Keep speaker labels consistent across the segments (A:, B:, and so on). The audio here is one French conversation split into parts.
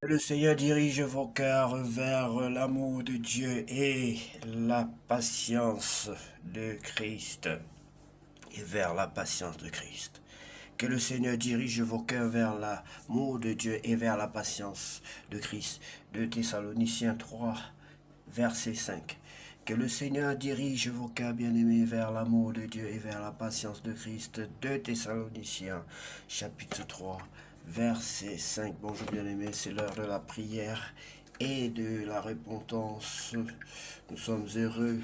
A: Le Seigneur dirige vos cœurs vers l'amour de Dieu et la patience de Christ. Et vers la patience de Christ. Que le Seigneur dirige vos cœurs vers l'amour de Dieu et vers la patience de Christ. De Thessaloniciens 3, verset 5. Que le Seigneur dirige vos cœurs bien-aimés vers l'amour de Dieu et vers la patience de Christ. De Thessaloniciens, chapitre 3, verset 5. Bonjour bien-aimés, c'est l'heure de la prière et de la repentance. Nous sommes heureux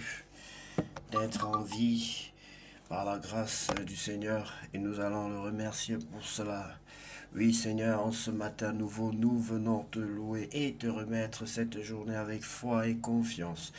A: d'être en vie par la grâce du Seigneur et nous allons le remercier pour cela. Oui Seigneur, en ce matin nouveau, nous venons te louer et te remettre cette journée avec foi et confiance.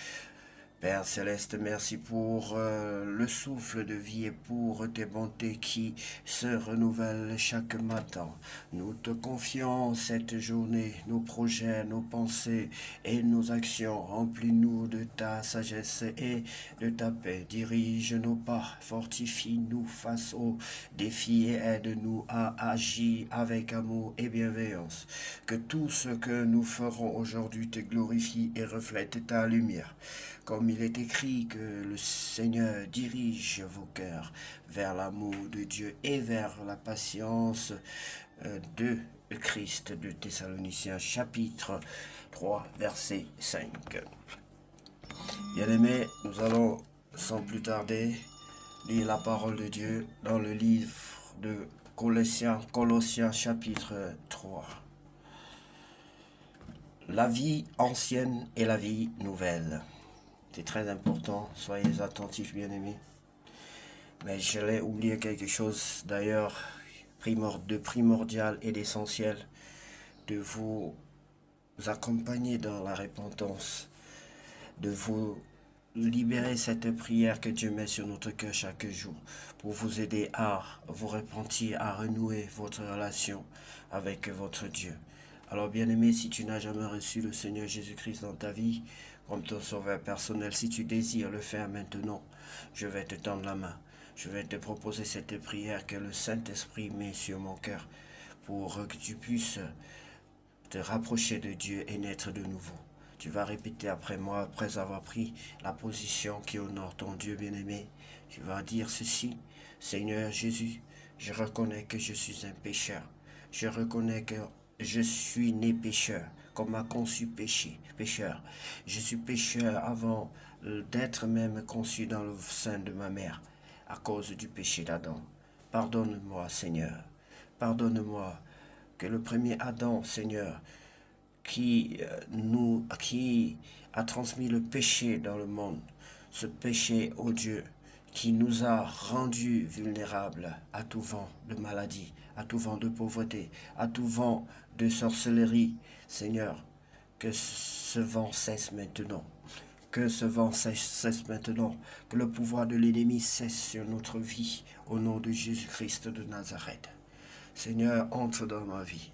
A: Père Céleste, merci pour le souffle de vie et pour tes bontés qui se renouvellent chaque matin. Nous te confions cette journée, nos projets, nos pensées et nos actions. Remplis-nous de ta sagesse et de ta paix. Dirige nos pas, fortifie-nous face aux défis et aide-nous à agir avec amour et bienveillance. Que tout ce que nous ferons aujourd'hui te glorifie et reflète ta lumière. Comme il est écrit que le Seigneur dirige vos cœurs vers l'amour de Dieu et vers la patience de Christ de Thessaloniciens chapitre 3 verset 5. Bien-aimés, nous allons sans plus tarder lire la parole de Dieu dans le livre de Colossiens chapitre 3. La vie ancienne et la vie nouvelle. C'est très important, soyez attentifs bien-aimés. Mais j'allais oublier quelque chose d'ailleurs de primordial et d'essentiel, de vous accompagner dans la repentance, de vous libérer cette prière que Dieu met sur notre cœur chaque jour pour vous aider à vous repentir, à renouer votre relation avec votre Dieu. Alors bien-aimé, si tu n'as jamais reçu le Seigneur Jésus-Christ dans ta vie comme ton sauveur personnel, si tu désires le faire maintenant, je vais te tendre la main. Je vais te proposer cette prière que le Saint-Esprit met sur mon cœur pour que tu puisses te rapprocher de Dieu et naître de nouveau. Tu vas répéter après moi, après avoir pris la position qui honore ton Dieu bien-aimé. Tu vas dire ceci: Seigneur Jésus, je reconnais que je suis un pécheur. Je reconnais que je suis né pécheur, qu'on m'a conçu pécheur. Je suis pécheur avant d'être même conçu dans le sein de ma mère, à cause du péché d'Adam. Pardonne-moi, Seigneur. Pardonne-moi que le premier Adam, Seigneur, qui a transmis le péché dans le monde, ce péché odieux qui nous a rendus vulnérables à tout vent de maladie, à tout vent de pauvreté, à tout vent de sorcellerie. Seigneur, que ce vent cesse maintenant. Que ce vent cesse maintenant. Que le pouvoir de l'ennemi cesse sur notre vie. Au nom de Jésus-Christ de Nazareth. Seigneur, entre dans ma vie.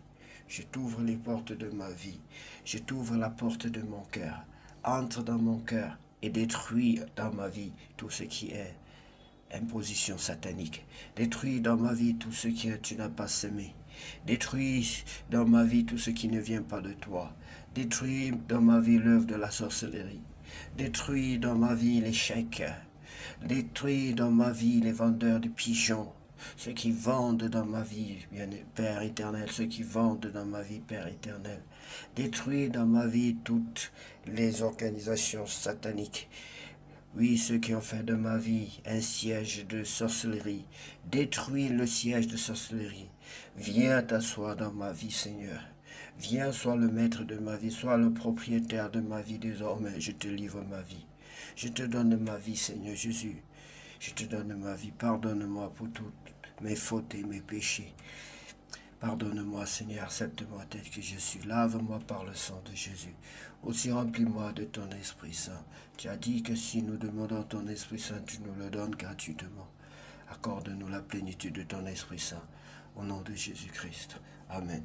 A: Je t'ouvre les portes de ma vie. Je t'ouvre la porte de mon cœur. Entre dans mon cœur et détruis dans ma vie tout ce qui est imposition satanique. Détruis dans ma vie tout ce que tu n'as pas semé. Détruis dans ma vie tout ce qui ne vient pas de toi. Détruis dans ma vie l'œuvre de la sorcellerie. Détruis dans ma vie l'échec. Détruis dans ma vie les vendeurs de pigeons. Ceux qui vendent dans ma vie, bien, Père éternel, ceux qui vendent dans ma vie, Père éternel. Détruis dans ma vie toutes les organisations sataniques. Oui, ceux qui ont fait de ma vie un siège de sorcellerie. Détruis le siège de sorcellerie. Viens t'asseoir dans ma vie, Seigneur. Viens, sois le maître de ma vie, sois le propriétaire de ma vie désormais. Je te livre ma vie. Je te donne ma vie, Seigneur Jésus. Je te donne ma vie. Pardonne-moi pour toutes mes fautes et mes péchés. Pardonne-moi, Seigneur, accepte-moi tel que je suis. Lave-moi par le sang de Jésus. Aussi remplis-moi de ton Esprit Saint. Tu as dit que si nous demandons ton Esprit Saint, tu nous le donnes gratuitement. Accorde-nous la plénitude de ton Esprit Saint. Au nom de Jésus-Christ. Amen.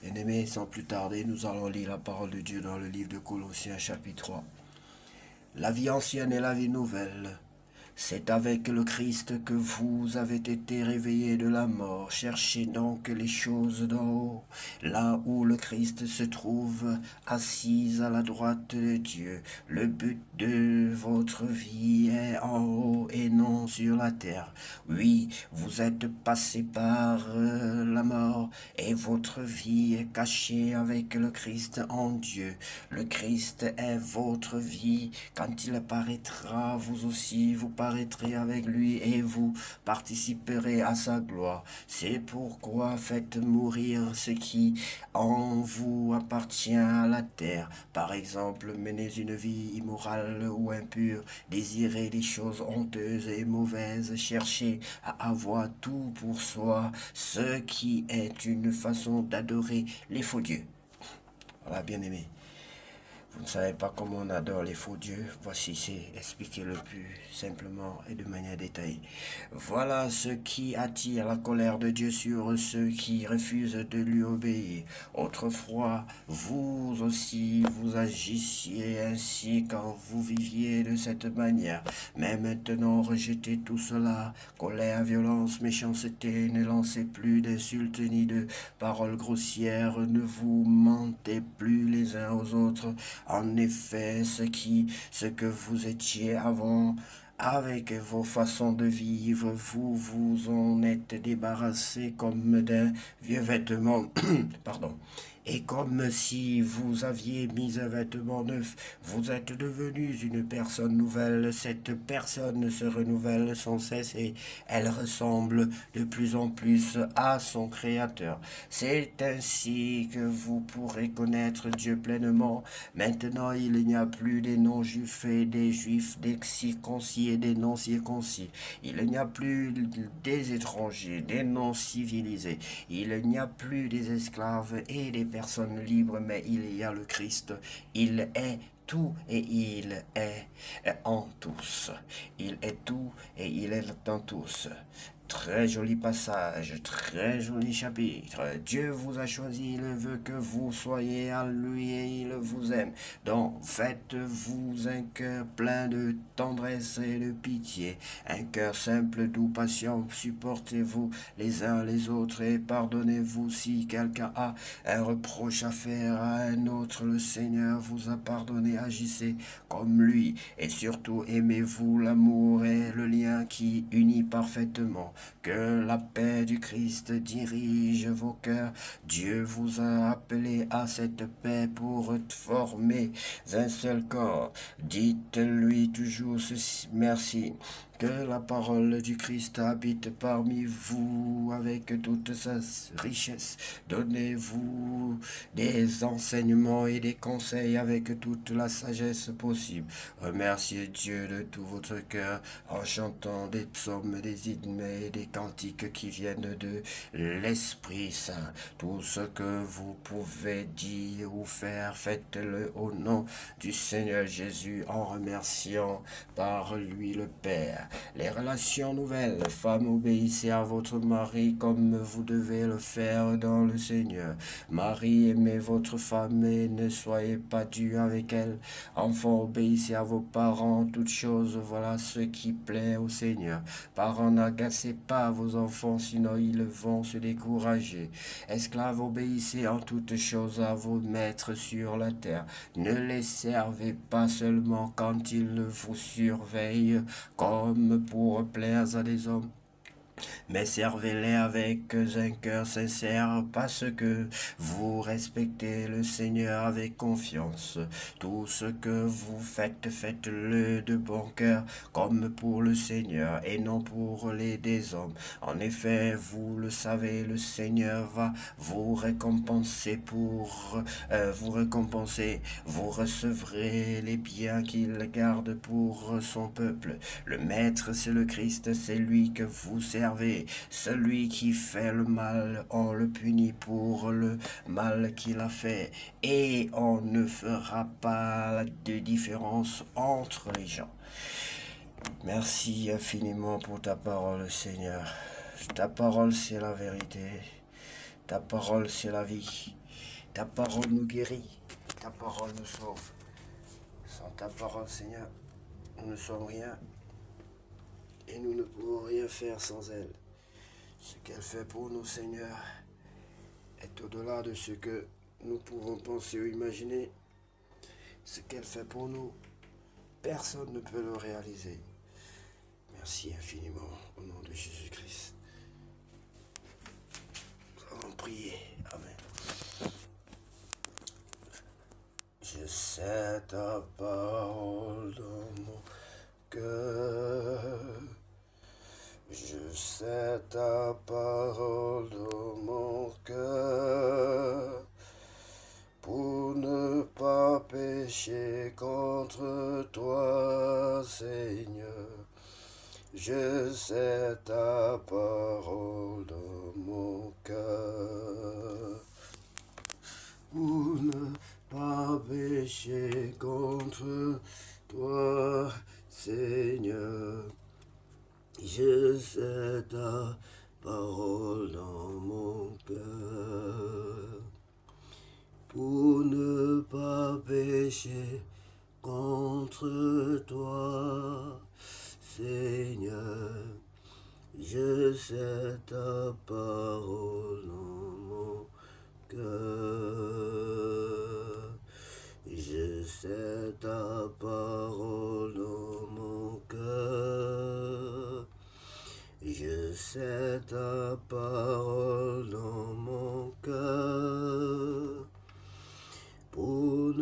A: Bien-aimés, sans plus tarder, nous allons lire la parole de Dieu dans le livre de Colossiens chapitre 3. La vie ancienne et la vie nouvelle. C'est avec le Christ que vous avez été réveillés de la mort. Cherchez donc les choses d'en haut, là où le Christ se trouve, assis à la droite de Dieu. Le but de votre vie est en haut et non sur la terre. Oui, vous êtes passé par la mort et votre vie est cachée avec le Christ en Dieu. Le Christ est votre vie. Quand il apparaîtra, vous aussi vous paraîtrez avec lui et vous participerez à sa gloire. C'est pourquoi faites mourir ce qui en vous appartient à la terre. Par exemple, menez une vie immorale ou impure, désirez des choses honteuses et mauvaises, cherchez à avoir tout pour soi, ce qui est une façon d'adorer les faux dieux. Voilà, bien aimé. Vous ne savez pas comment on adore les faux dieux. Voici, c'est expliqué le plus simplement et de manière détaillée. Voilà ce qui attire la colère de Dieu sur ceux qui refusent de lui obéir. Autrefois, vous aussi, vous agissiez ainsi quand vous viviez de cette manière. Mais maintenant, rejetez tout cela. Colère, violence, méchanceté, ne lancez plus d'insultes ni de paroles grossières. Ne vous mentez plus les uns aux autres. En effet, ce que vous étiez avant, avec vos façons de vivre, vous vous en êtes débarrassé comme d'un vieux vêtement. Pardon. Et comme si vous aviez mis un vêtement neuf, vous êtes devenu une personne nouvelle. Cette personne se renouvelle sans cesse et elle ressemble de plus en plus à son Créateur. C'est ainsi que vous pourrez connaître Dieu pleinement. Maintenant, il n'y a plus des non-juifs et des juifs, des circoncis et des non-circoncis. Il n'y a plus des étrangers, des non-civilisés. Il n'y a plus des esclaves et des personnes libres, mais il y a le Christ. Il est tout et il est en tous. Il est tout et il est en tous. Très joli passage, très joli chapitre. Dieu vous a choisi, il veut que vous soyez à lui et il vous aime. Donc faites-vous un cœur plein de tendresse et de pitié, un cœur simple, doux, patient, supportez-vous les uns les autres et pardonnez-vous si quelqu'un a un reproche à faire à un autre. Le Seigneur vous a pardonné, agissez comme lui et surtout aimez-vous. L'amour est le lien qui unit parfaitement. Que la paix du Christ dirige vos cœurs. Dieu vous a appelé à cette paix pour former un seul corps. Dites-lui toujours ceci, merci. Que la parole du Christ habite parmi vous avec toute sa richesse. Donnez-vous des enseignements et des conseils avec toute la sagesse possible. Remerciez Dieu de tout votre cœur en chantant des psaumes, des hymnes et des cantiques qui viennent de l'Esprit Saint. Tout ce que vous pouvez dire ou faire, faites-le au nom du Seigneur Jésus en remerciant par lui le Père. Les relations nouvelles, femmes, obéissez à votre mari comme vous devez le faire dans le Seigneur. Marie, aimez votre femme et ne soyez pas durs avec elle. Enfants, obéissez à vos parents, toutes choses, voilà ce qui plaît au Seigneur. Parents, n'agacez pas vos enfants, sinon ils vont se décourager. Esclaves, obéissez en toutes choses à vos maîtres sur la terre. Ne les servez pas seulement quand ils vous surveillent, comme pour plaire à des hommes, mais servez-les avec un cœur sincère, parce que vous respectez le Seigneur avec confiance. Tout ce que vous faites, faites-le de bon cœur, comme pour le Seigneur, et non pour les des hommes. En effet, vous le savez, le Seigneur va vous récompenser vous recevrez les biens qu'il garde pour son peuple. Le Maître, c'est le Christ, c'est lui que vous servez. Celui qui fait le mal, on le punit pour le mal qu'il a fait. Et on ne fera pas de différence entre les gens. Merci infiniment pour ta parole, Seigneur. Ta parole, c'est la vérité. Ta parole, c'est la vie. Ta parole nous guérit. Ta parole nous sauve. Sans ta parole, Seigneur, nous ne sommes rien. et nous ne pouvons rien faire sans elle. Ce qu'elle fait pour nous, Seigneur, est au-delà de ce que nous pouvons penser ou imaginer. Ce qu'elle fait pour nous, personne ne peut le réaliser. Merci infiniment au nom de Jésus-Christ. Nous allons prier. Amen. Je sais ta parole dans mon cœur. Je sais ta parole dans mon cœur. Pour ne pas pécher contre toi, Seigneur. Je sais ta parole dans mon cœur. Pour ne pas pécher contre toi, Seigneur. Je sais ta parole dans mon cœur. Pour ne pas pécher contre toi, Seigneur, je sais ta parole dans mon cœur. Je sais ta parole dans mon cœur. Je sais ta parole dans mon cœur. Pour